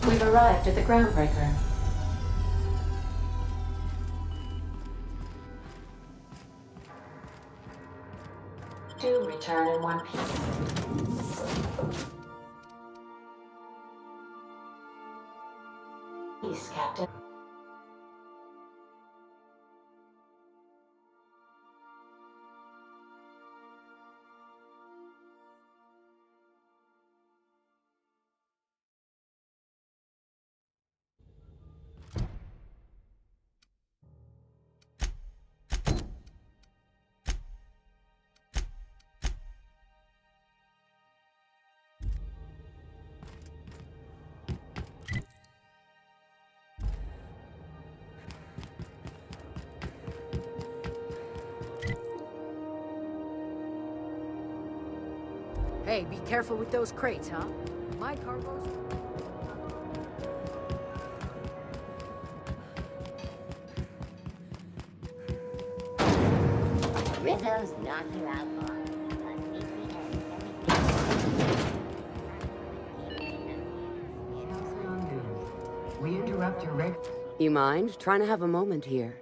We've arrived at the groundbreaker. Do return in one piece, Captain. Hey, be careful with those crates, huh? My cargo's... Rizzo's not your outlaw. We interrupt your reg... You mind? Trying to have a moment here.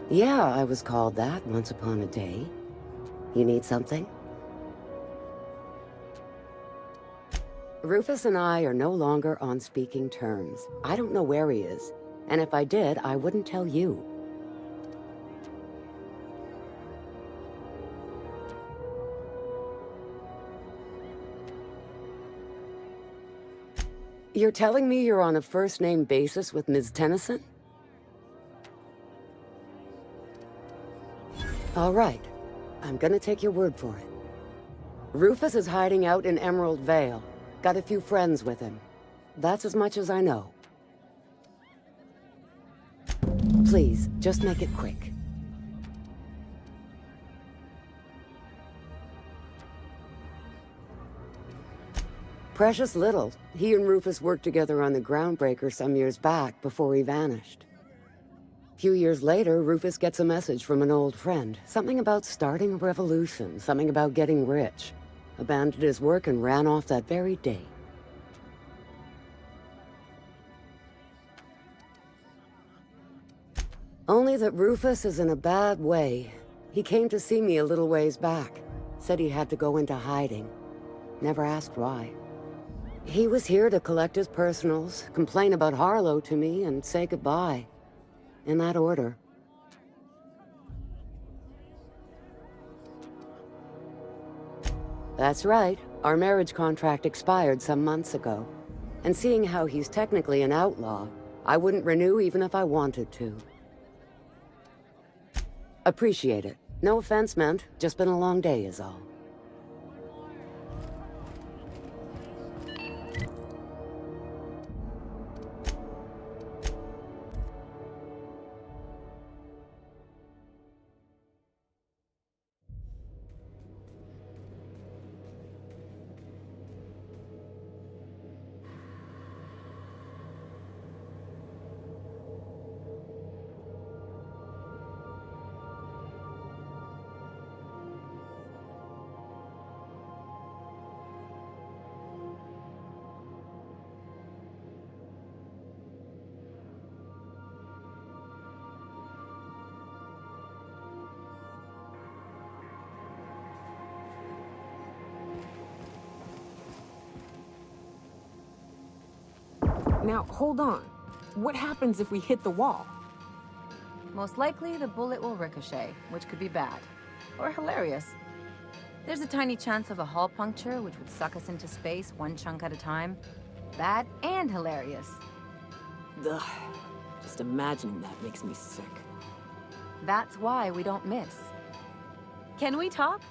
Yeah, I was called that once upon a day. You need something? Rufus and I are no longer on speaking terms. I don't know where he is, and if I did, I wouldn't tell you. You're telling me you're on a first-name basis with Ms. Tennyson? All right. I'm gonna take your word for it. Rufus is hiding out in Emerald Vale. Got a few friends with him. That's as much as I know. Please, just make it quick. Precious little. He and Rufus worked together on the Groundbreaker some years back before he vanished. A few years later, Rufus gets a message from an old friend. Something about starting a revolution, something about getting rich. Abandoned his work and ran off that very day. Only that Rufus is in a bad way. He came to see me a little ways back. Said he had to go into hiding. Never asked why. He was here to collect his personals, complain about Harlow to me, and say goodbye. In that order. That's right. Our marriage contract expired some months ago. And seeing how he's technically an outlaw, I wouldn't renew even if I wanted to. Appreciate it. No offense meant. Just been a long day is all. Now, hold on. What happens if we hit the wall? Most likely, the bullet will ricochet, which could be bad. Or hilarious. There's a tiny chance of a hull puncture, which would suck us into space one chunk at a time. Bad and hilarious. Ugh. Just imagining that makes me sick. That's why we don't miss. Can we talk?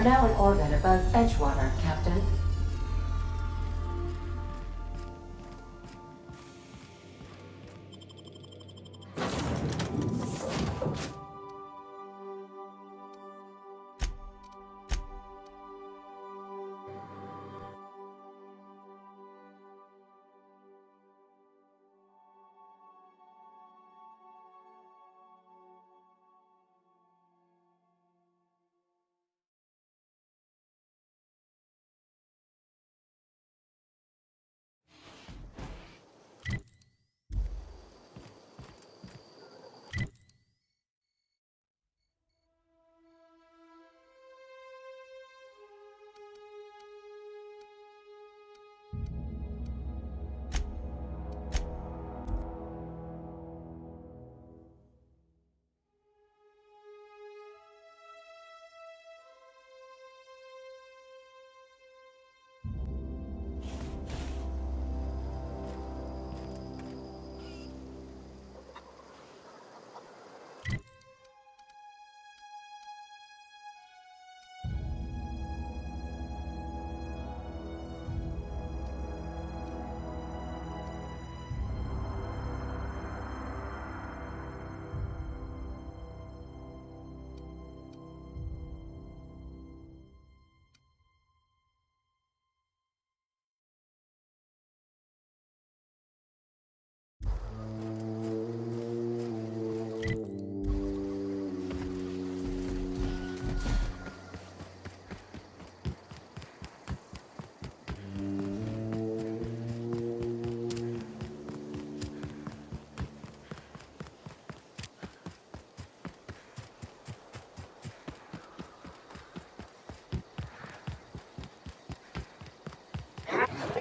are now in orbit above Edgewater, Captain.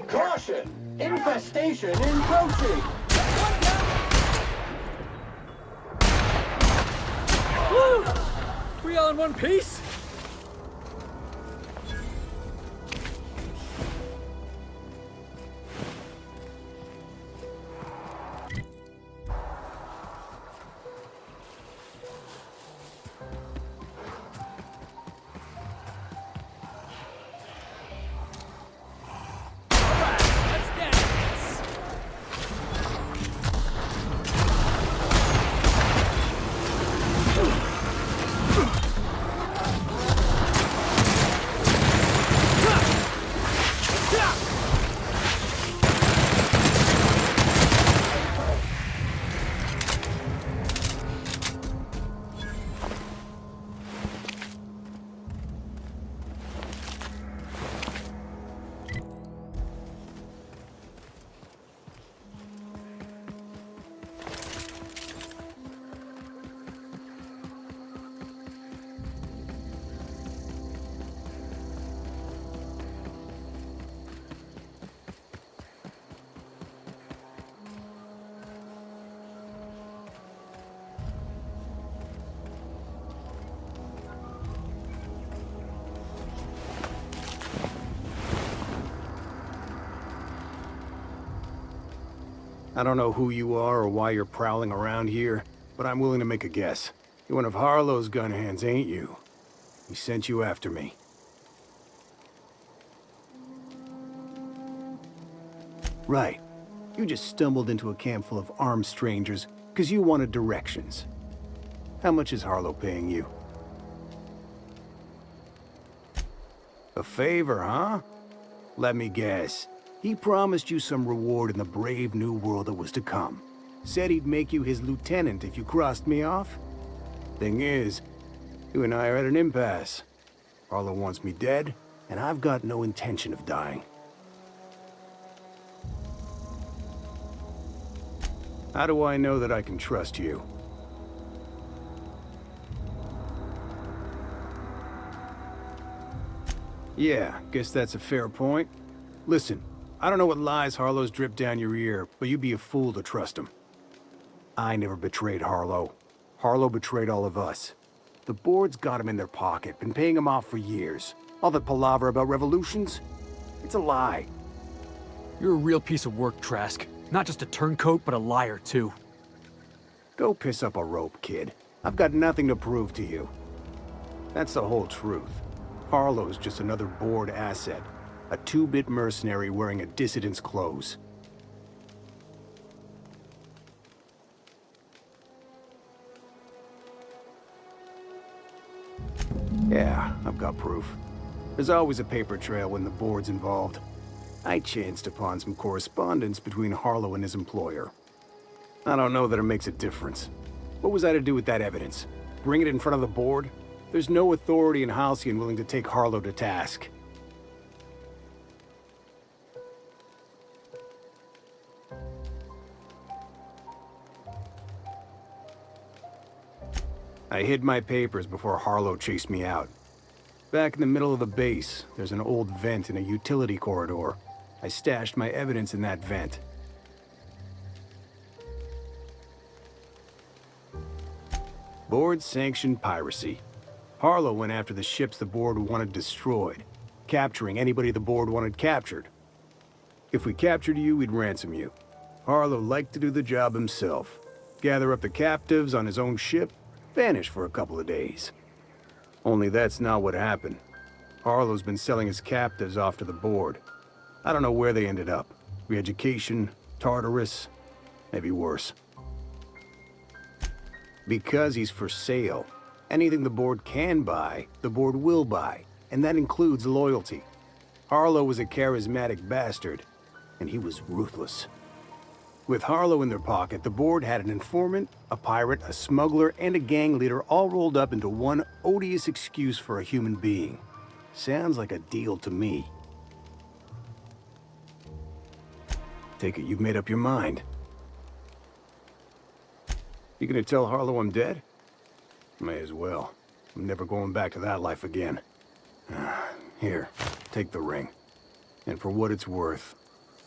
Caution! Infestation encroaching! Woo! We all in one piece? I don't know who you are or why you're prowling around here, but I'm willing to make a guess. You're one of Harlow's gun hands, ain't you? He sent you after me. Right. You just stumbled into a camp full of armed strangers because you wanted directions. How much is Harlow paying you? A favor, huh? Let me guess. He promised you some reward in the brave new world that was to come. Said he'd make you his lieutenant if you crossed me off. Thing is, you and I are at an impasse. Harlow wants me dead, and I've got no intention of dying. How do I know that I can trust you? Yeah, guess that's a fair point. Listen, I don't know what lies Harlow's dripped down your ear, but you'd be a fool to trust him. I never betrayed Harlow. Harlow betrayed all of us. The board's got him in their pocket, been paying him off for years. All that palaver about revolutions? It's a lie. You're a real piece of work, Trask. Not just a turncoat, but a liar, too. Go piss up a rope, kid. I've got nothing to prove to you. That's the whole truth. Harlow's just another board asset. A two-bit mercenary wearing a dissident's clothes. Yeah, I've got proof. There's always a paper trail when the board's involved. I chanced upon some correspondence between Harlow and his employer. I don't know that it makes a difference. What was I to do with that evidence? Bring it in front of the board? There's no authority in Halcyon willing to take Harlow to task. I hid my papers before Harlow chased me out. Back in the middle of the base, there's an old vent in a utility corridor. I stashed my evidence in that vent. Board-sanctioned piracy. Harlow went after the ships the board wanted destroyed, capturing anybody the board wanted captured. If we captured you, we'd ransom you. Harlow liked to do the job himself. Gather up the captives on his own ship, vanish for a couple of days. Only that's not what happened. Harlow's been selling his captives off to the board. I don't know where they ended up. Re-education, Tartarus, maybe worse. Because he's for sale. Anything the board can buy, the board will buy, and that includes loyalty. Harlow was a charismatic bastard, and he was ruthless. With Harlow in their pocket, the board had an informant, a pirate, a smuggler, and a gang leader all rolled up into one odious excuse for a human being. Sounds like a deal to me. Take it you've made up your mind. You gonna tell Harlow I'm dead? May as well. I'm never going back to that life again. Here, take the ring. And for what it's worth,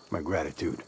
my gratitude.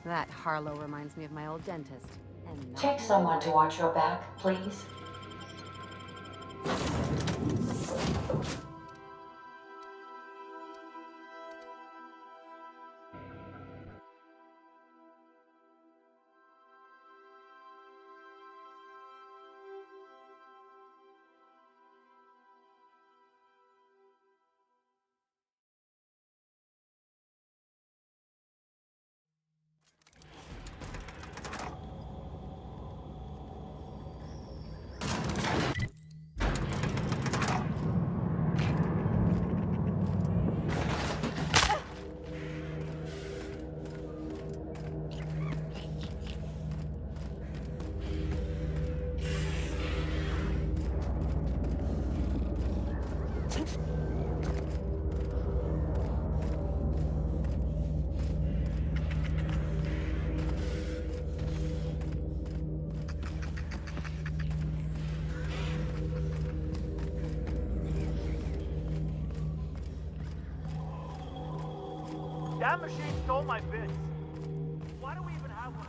That Harlow reminds me of my old dentist. And not Check someone to watch your back, please. That machine stole my bits. Why do we even have one?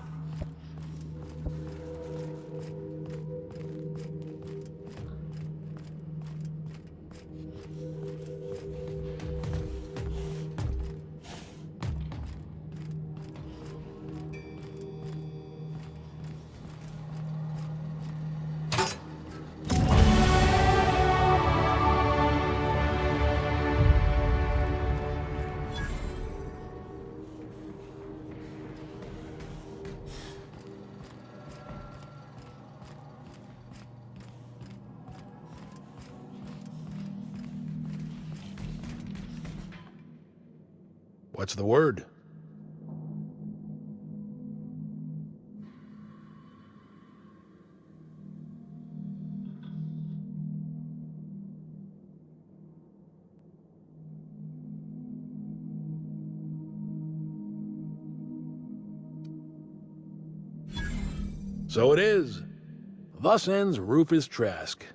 What's the word? So it is. Thus ends Rufus Trask.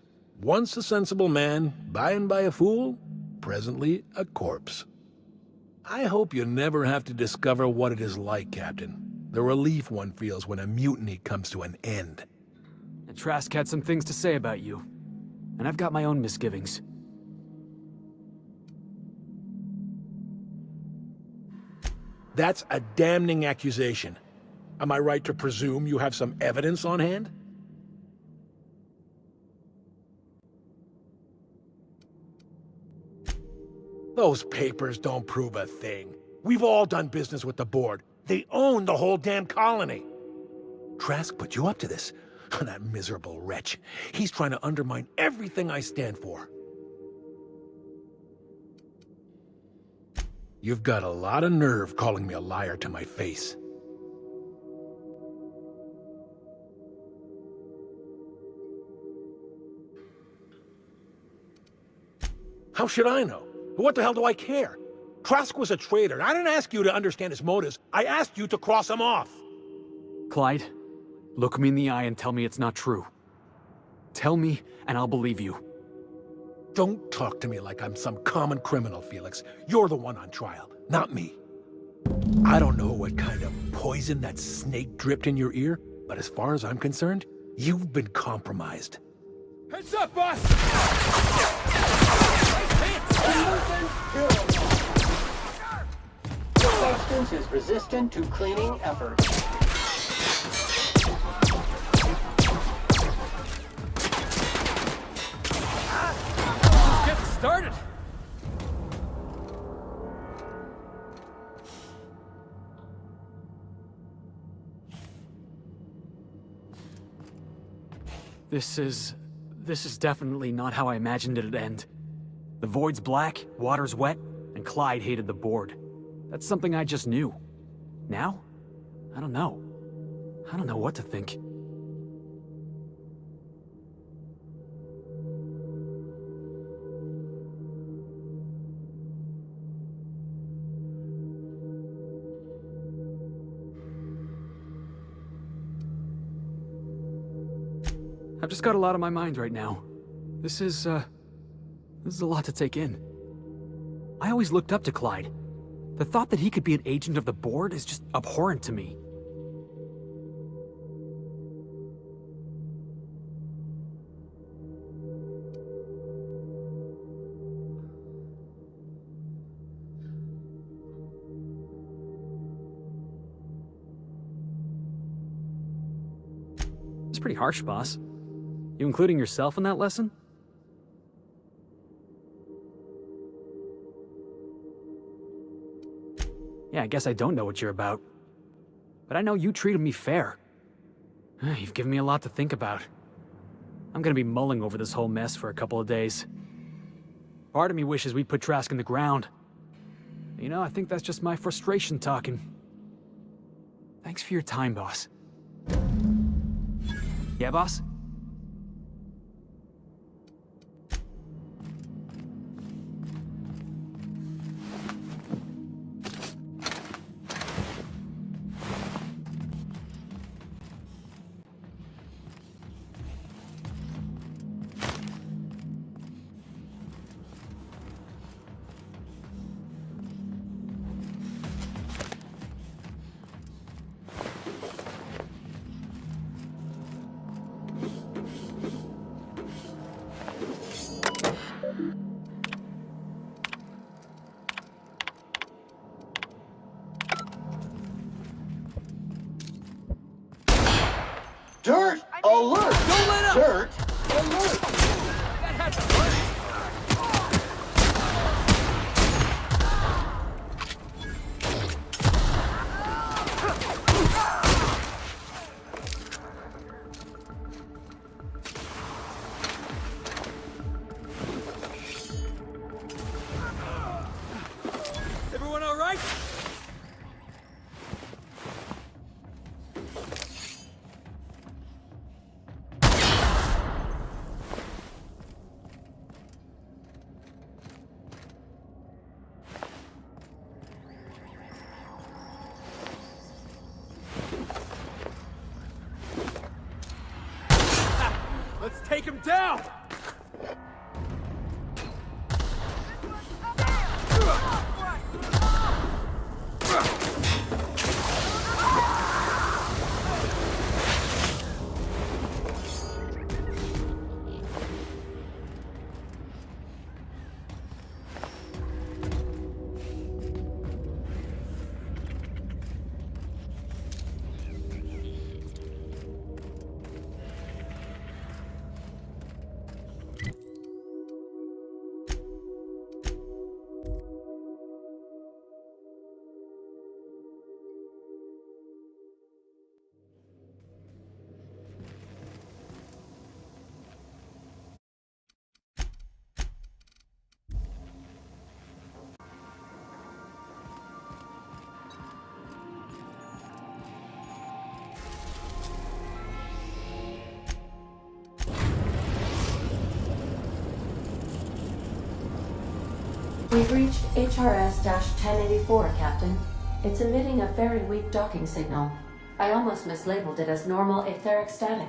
Once a sensible man, by and by a fool, presently a corpse. I hope you never have to discover what it is like, Captain. The relief one feels when a mutiny comes to an end. And Trask had some things to say about you. And I've got my own misgivings. That's a damning accusation. Am I right to presume you have some evidence on hand? Those papers don't prove a thing. We've all done business with the board. They own the whole damn colony. Trask put you up to this. That miserable wretch. He's trying to undermine everything I stand for. You've got a lot of nerve calling me a liar to my face. How should I know? What the hell do I care? Trask was a traitor. I didn't ask you to understand his motives. I asked you to cross him off. Clyde, look me in the eye and tell me it's not true. Tell me, and I'll believe you. Don't talk to me like I'm some common criminal, Felix. You're the one on trial, not me. I don't know what kind of poison that snake dripped in your ear, but as far as I'm concerned, you've been compromised. Heads up, boss! The substance is resistant to cleaning efforts. Let's get started! This is definitely not how I imagined it'd end. The void's black, water's wet, and Clyde hated the board. That's something I just knew. Now? I don't know. I don't know what to think. I've just got a lot on my mind right now. This is a lot to take in. I always looked up to Clyde. The thought that he could be an agent of the board is just abhorrent to me. It's pretty harsh, boss. You including yourself in that lesson? Yeah, I guess I don't know what you're about. But I know you treated me fair. You've given me a lot to think about. I'm gonna be mulling over this whole mess for a couple of days. Part of me wishes we'd put Trask in the ground. You know, I think that's just my frustration talking. Thanks for your time, boss. Yeah, boss? Dirt alert! Don't let up! Dirt alert! That had to hurt! Everyone all right? take him down! We've reached HRS-1084, Captain. It's emitting a very weak docking signal. I almost mislabeled it as normal etheric static.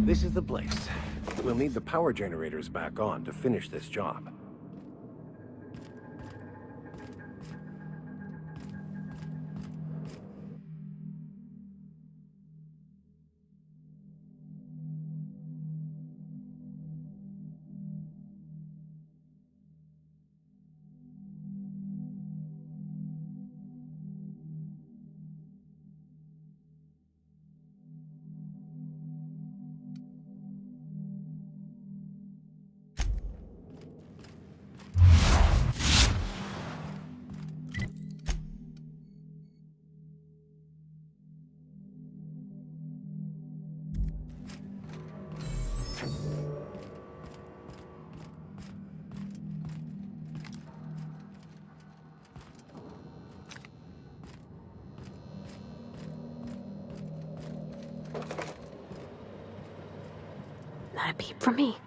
This is the place. We'll need the power generators back on to finish this job. Not a peep from me.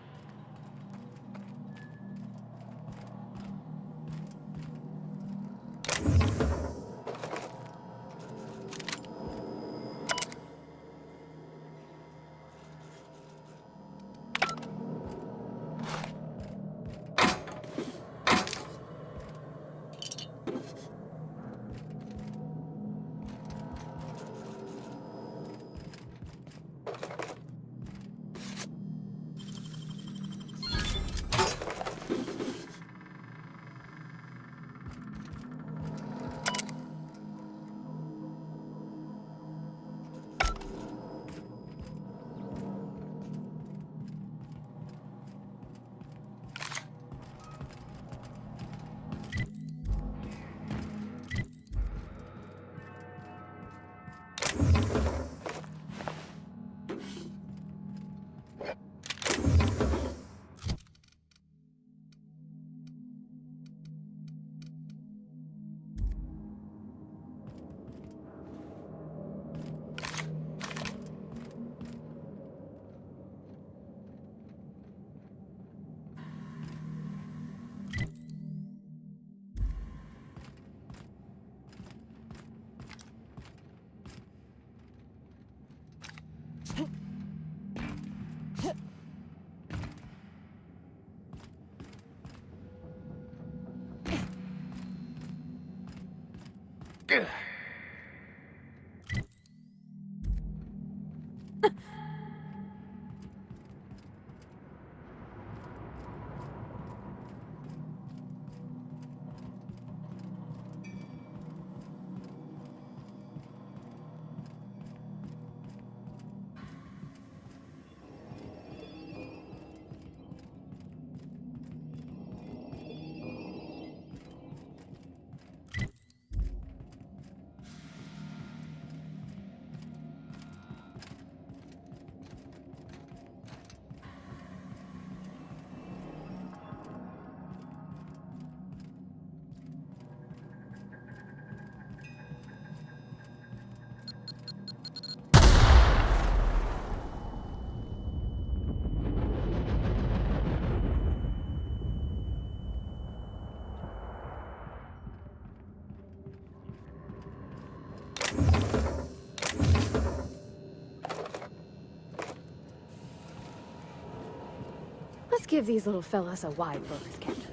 Give these little fellas a wide berth, Captain.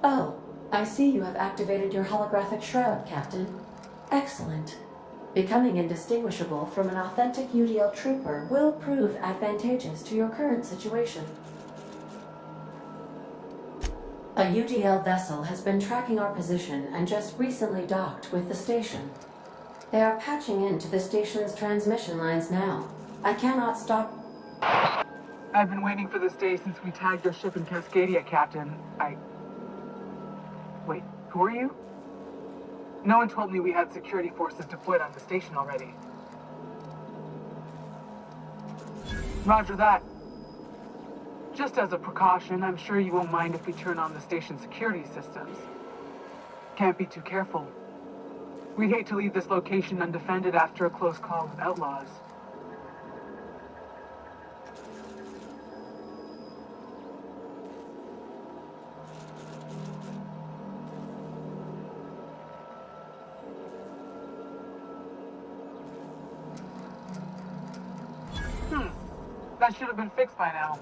Oh, I see you have activated your holographic shroud, Captain. Excellent. Becoming indistinguishable from an authentic UDL trooper will prove advantageous to your current situation. A UDL vessel has been tracking our position and just recently docked with the station. They are patching into the station's transmission lines now. I cannot stop. I've been waiting for this day since we tagged your ship in Cascadia, Captain. Wait, who are you? No one told me we had security forces deployed on the station already. Roger that. Just as a precaution, I'm sure you won't mind if we turn on the station's security systems. Can't be too careful. We'd hate to leave this location undefended after a close call with outlaws. That should have been fixed by now.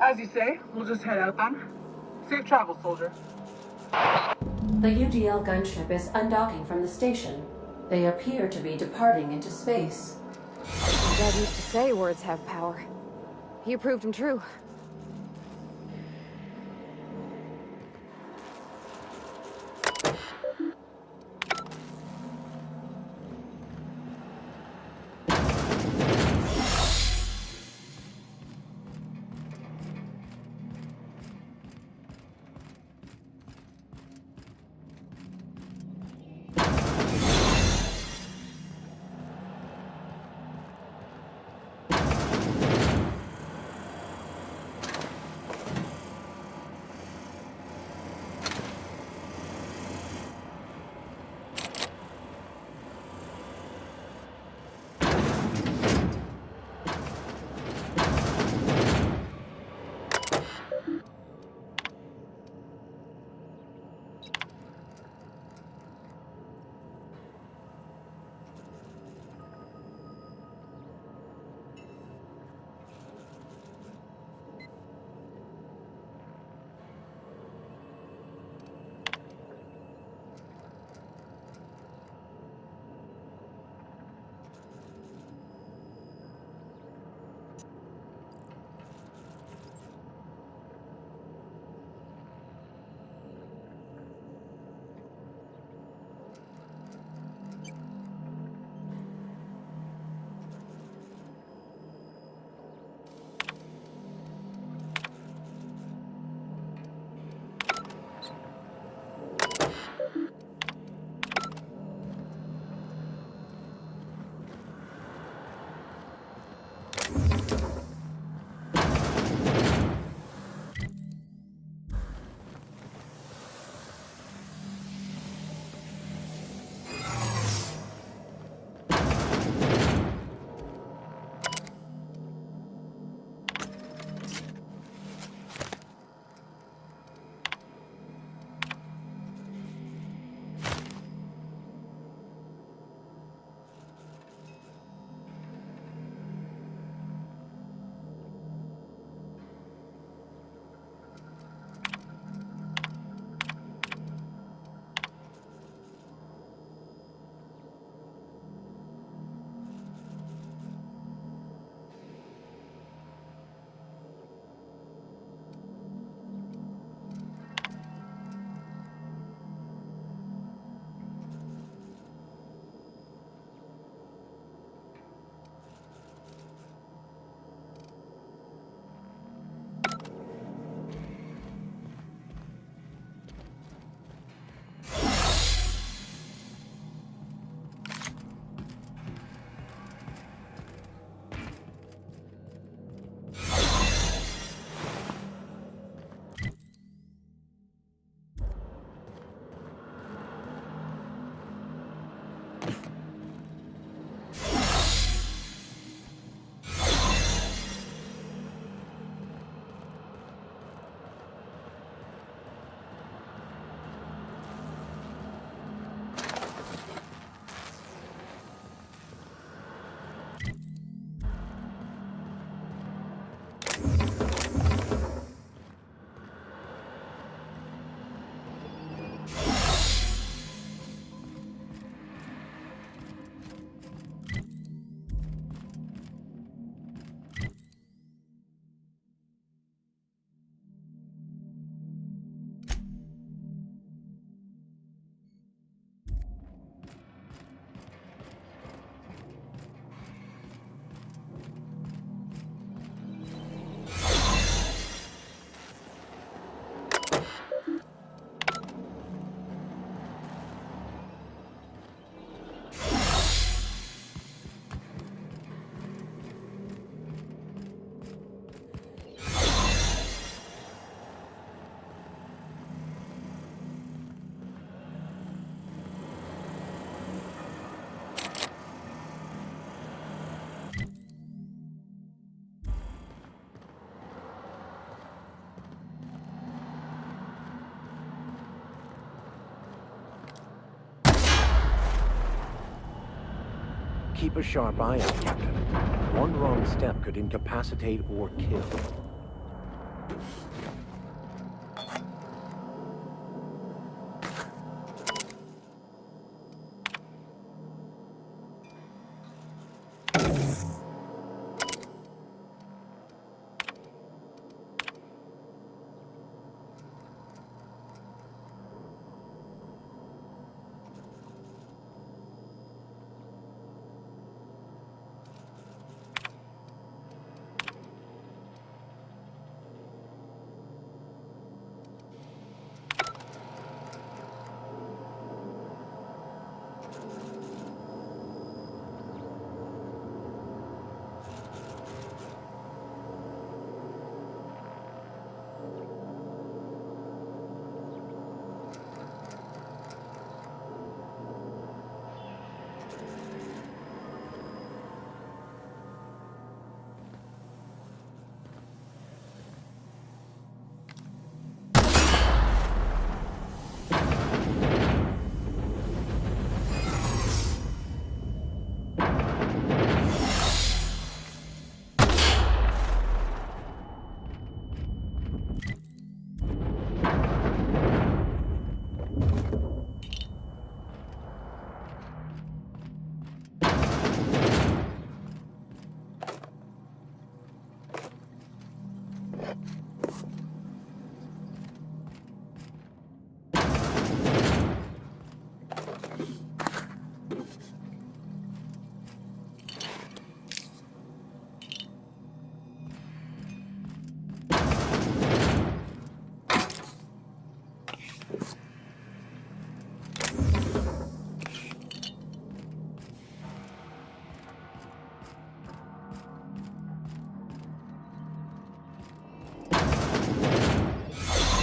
As you say, we'll just head out then. Safe travel, soldier. The UDL gunship is undocking from the station. They appear to be departing into space. My dad used to say words have power. He proved them true. Keep a sharp eye out, Captain. One wrong step could incapacitate or kill.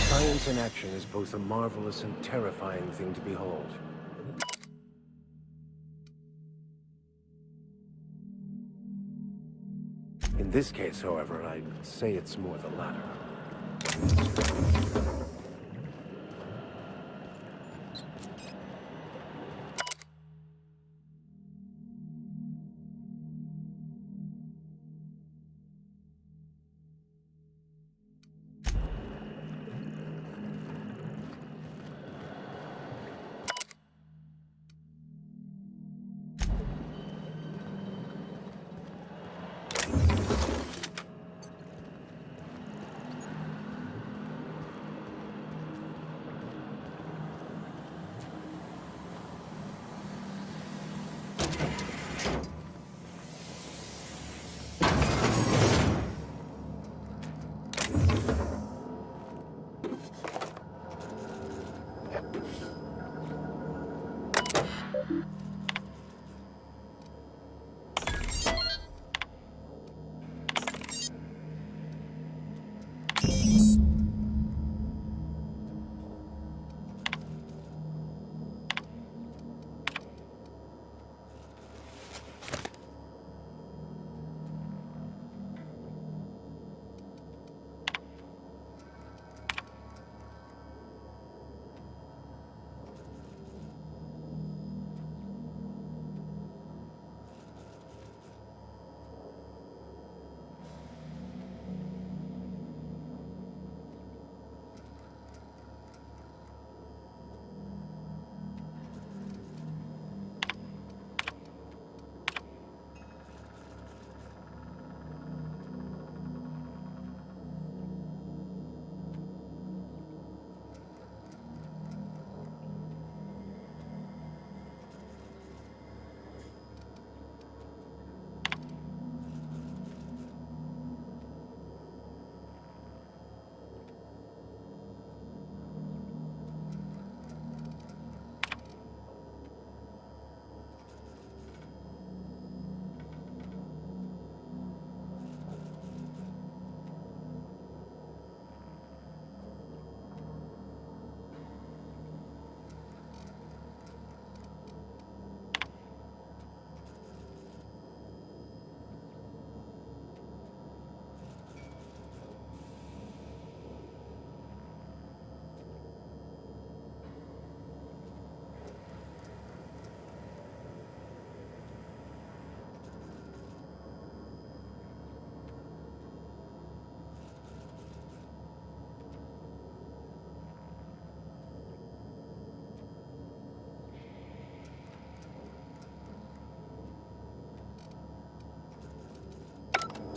Science in action is both a marvelous and terrifying thing to behold. In this case, however, I'd say it's more the latter.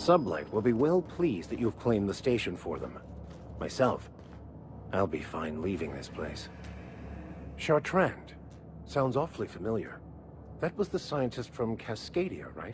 Sublight will be well pleased that you've claimed the station for them. Myself, I'll be fine leaving this place. Chartrand. Sounds awfully familiar. That was the scientist from Cascadia, right?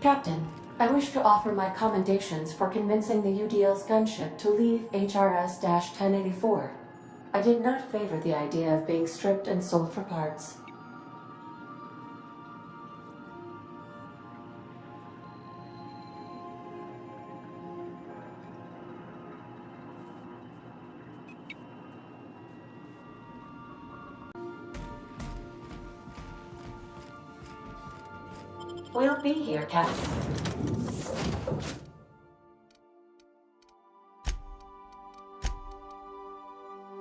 Captain, I wish to offer my commendations for convincing the UDL's gunship to leave HRS-1084. I did not favor the idea of being stripped and sold for parts. We'll be here, Captain.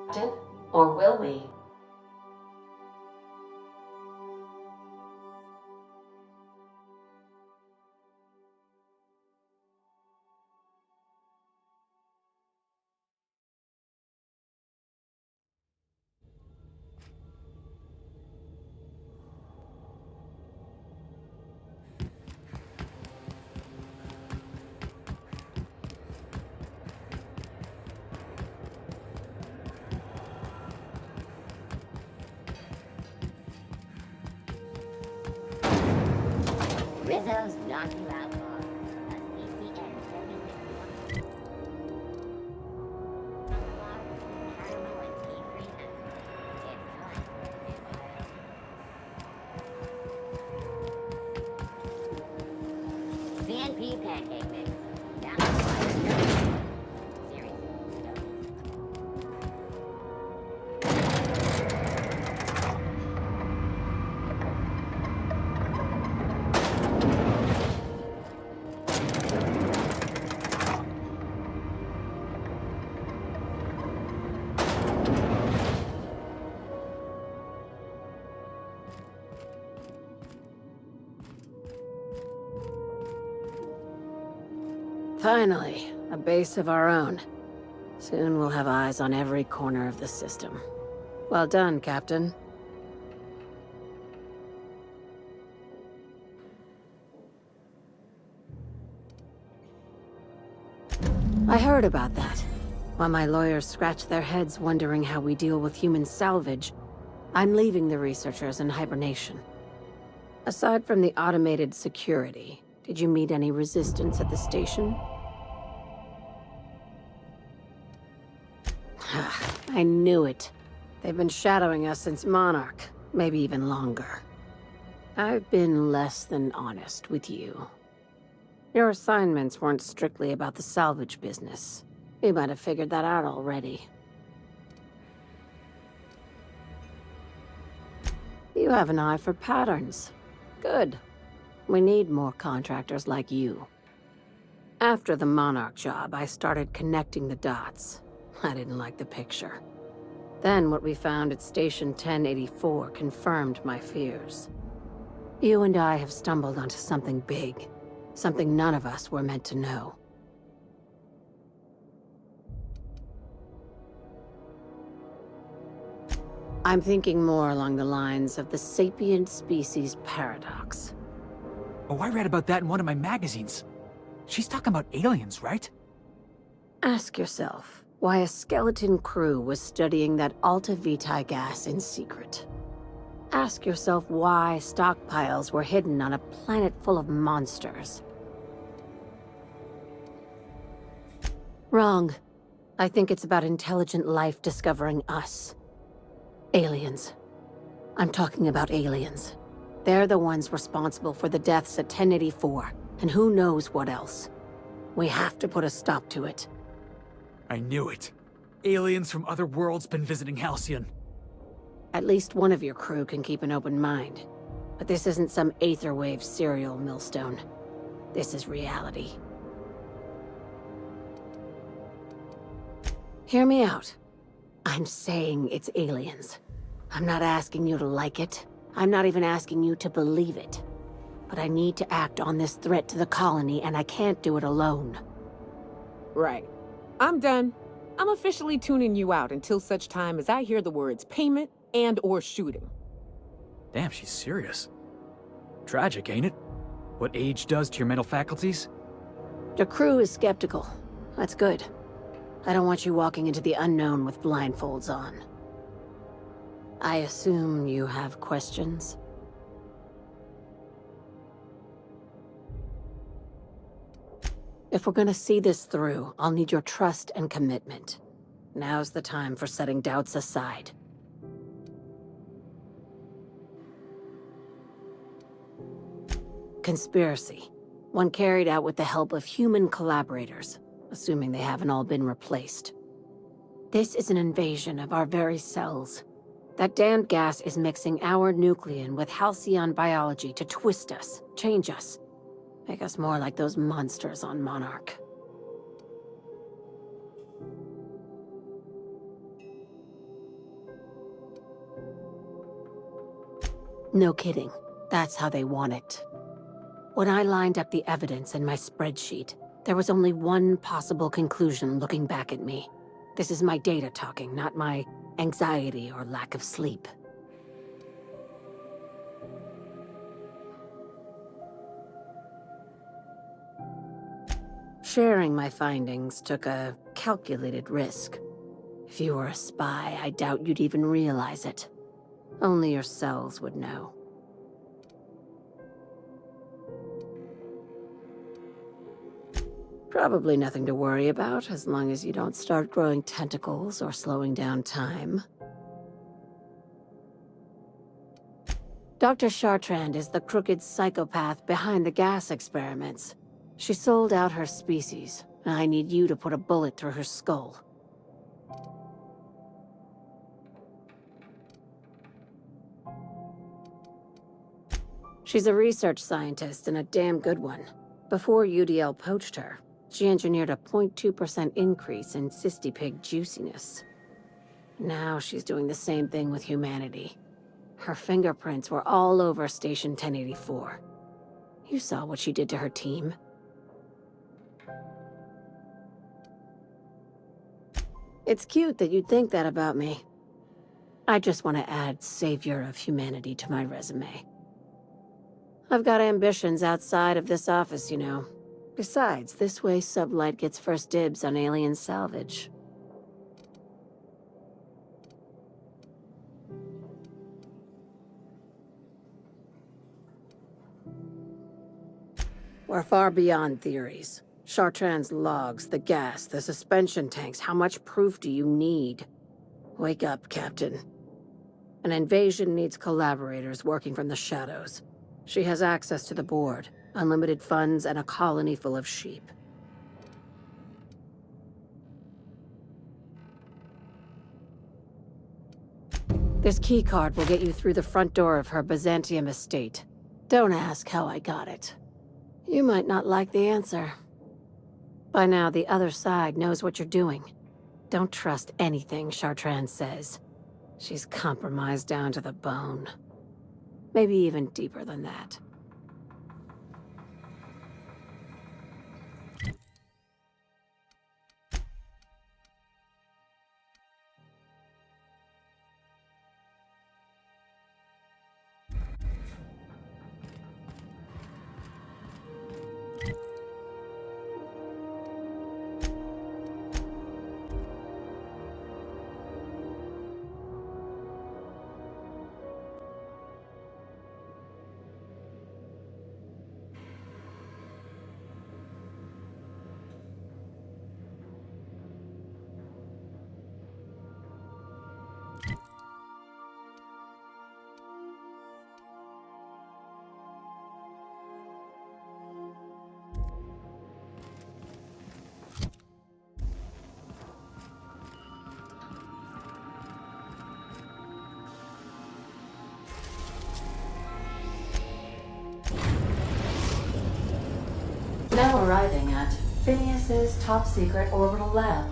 Captain, or will we? Rizzo's knock you out on a CCN 36. CNP pancake mix. Now serious. Finally, a base of our own. Soon we'll have eyes on every corner of the system. Well done, Captain. I heard about that. While my lawyers scratch their heads wondering how we deal with human salvage, I'm leaving the researchers in hibernation. Aside from the automated security, did you meet any resistance at the station? I knew it. They've been shadowing us since Monarch, maybe even longer. I've been less than honest with you. Your assignments weren't strictly about the salvage business. You might have figured that out already. You have an eye for patterns. Good. We need more contractors like you. After the Monarch job, I started connecting the dots. I didn't like the picture. Then what we found at Station 1084 confirmed my fears. You and I have stumbled onto something big. Something none of us were meant to know. I'm thinking more along the lines of the sapient species paradox. Oh, I read about that in one of my magazines. She's talking about aliens, right? Ask yourself why a skeleton crew was studying that Alta Vitae gas in secret. Ask yourself why stockpiles were hidden on a planet full of monsters. Wrong. I think it's about intelligent life discovering us. Aliens. I'm talking about aliens. They're the ones responsible for the deaths at 1084, and who knows what else. We have to put a stop to it. I knew it. Aliens from other worlds been visiting Halcyon. At least one of your crew can keep an open mind. But this isn't some Aetherwave serial millstone. This is reality. Hear me out. I'm saying it's aliens. I'm not asking you to like it. I'm not even asking you to believe it. But I need to act on this threat to the colony, and I can't do it alone. Right. I'm done. I'm officially tuning you out until such time as I hear the words payment and/or shooting. Damn, she's serious. Tragic, ain't it? What age does to your mental faculties? Your crew is skeptical. That's good. I don't want you walking into the unknown with blindfolds on. I assume you have questions? If we're gonna see this through, I'll need your trust and commitment. Now's the time for setting doubts aside. Conspiracy. One carried out with the help of human collaborators, assuming they haven't all been replaced. This is an invasion of our very cells. That damned gas is mixing our nucleon with halcyon biology to twist us, change us, make us more like those monsters on Monarch. No kidding. That's how they want it. When I lined up the evidence in my spreadsheet, there was only one possible conclusion looking back at me. This is my data talking, not my anxiety or lack of sleep. Sharing my findings took a calculated risk. If you were a spy, I doubt you'd even realize it. Only your cells would know. Probably nothing to worry about, as long as you don't start growing tentacles or slowing down time. Dr. Chartrand is the crooked psychopath behind the gas experiments. She sold out her species, and I need you to put a bullet through her skull. She's a research scientist and a damn good one. Before UDL poached her, she engineered a 0.2% increase in cystipig juiciness. Now she's doing the same thing with humanity. Her fingerprints were all over Station 1084. You saw what she did to her team. It's cute that you'd think that about me. I just want to add Savior of Humanity to my resume. I've got ambitions outside of this office, you know. Besides, this way Sublight gets first dibs on alien salvage. We're far beyond theories. Chartrand's logs, the gas, the suspension tanks, how much proof do you need? Wake up, Captain. An invasion needs collaborators working from the shadows. She has access to the board, unlimited funds, and a colony full of sheep. This keycard will get you through the front door of her Byzantium estate. Don't ask how I got it. You might not like the answer. By now, the other side knows what you're doing. Don't trust anything Chartrand says. She's compromised down to the bone. Maybe even deeper than that. Now arriving at Phineas's top-secret orbital lab.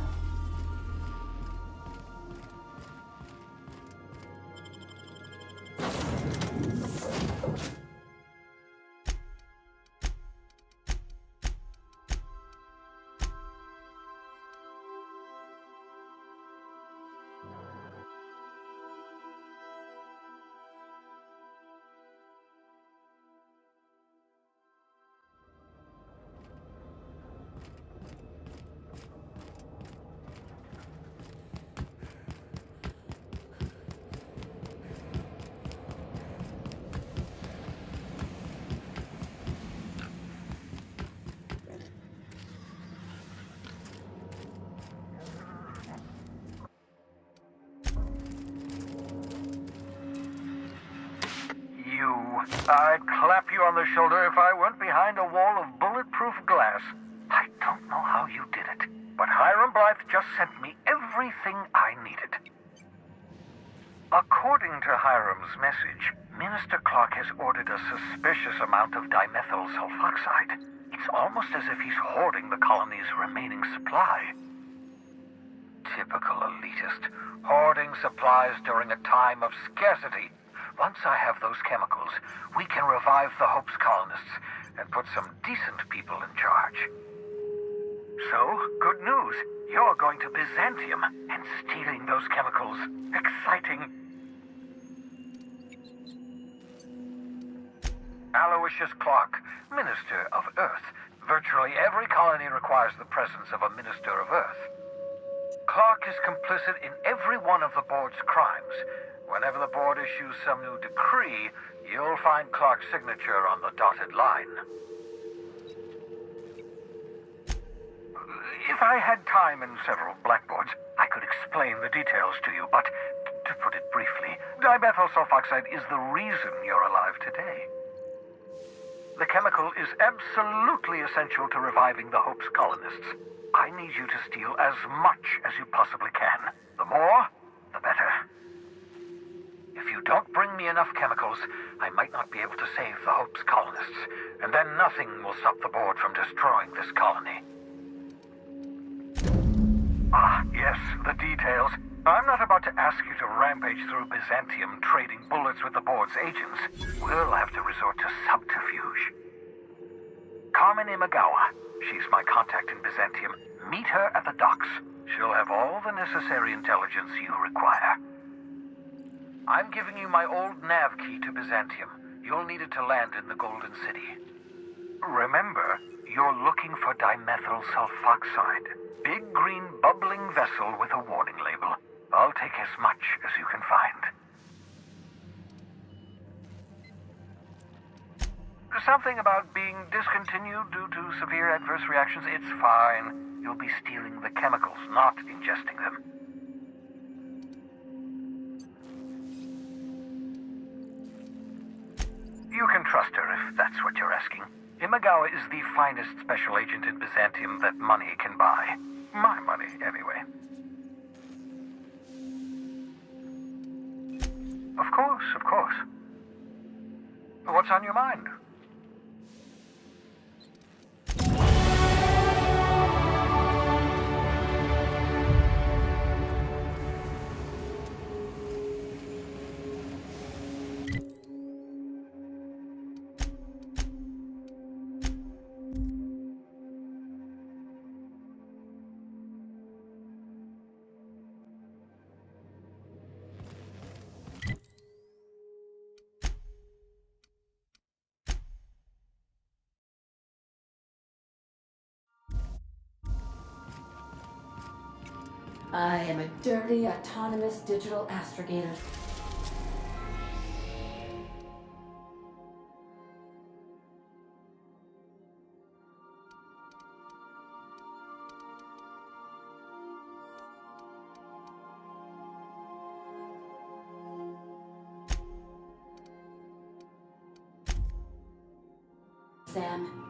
I'd clap you on the shoulder if I weren't behind a wall of bulletproof glass. I don't know how you did it, but Hiram Blythe just sent me everything I needed. According to Hiram's message, Minister Clark has ordered a suspicious amount of dimethyl sulfoxide. It's almost as if he's hoarding the colony's remaining supply. Typical elitist, hoarding supplies during a time of scarcity. Once I have those chemicals, we can revive the Hope's colonists and put some decent people in charge. So, good news. You're going to Byzantium and stealing those chemicals. Exciting. Aloysius Clark, Minister of Earth. Virtually every colony requires the presence of a Minister of Earth. Clark is complicit in every one of the board's crimes. Whenever the board issues some new decree, you'll find Clark's signature on the dotted line. If I had time and several blackboards, I could explain the details to you, but to put it briefly, dimethyl sulfoxide is the reason you're alive today. The chemical is absolutely essential to reviving the Hope's colonists. I need you to steal as much as you possibly can. The more, the better. If you don't bring me enough chemicals, I might not be able to save the Hope's colonists, and then nothing will stop the board from destroying this colony. Ah, yes, the details. I'm not about to ask you to rampage through Byzantium trading bullets with the board's agents. We'll have to resort to subterfuge. Carmen Imagawa. She's my contact in Byzantium. Meet her at the docks. She'll have all the necessary intelligence you require. I'm giving you my old nav key to Byzantium. You'll need it to land in the Golden City. Remember, you're looking for dimethyl sulfoxide. Big green bubbling vessel with a warning label. I'll take as much as you can find. Something about being discontinued due to severe adverse reactions. It's fine. You'll be stealing the chemicals, not ingesting them. You can trust her if that's what you're asking. Imagawa is the finest special agent in Byzantium that money can buy. My money, anyway. Of course, of course. What's on your mind? I am a dirty, autonomous digital astrogator. Sam,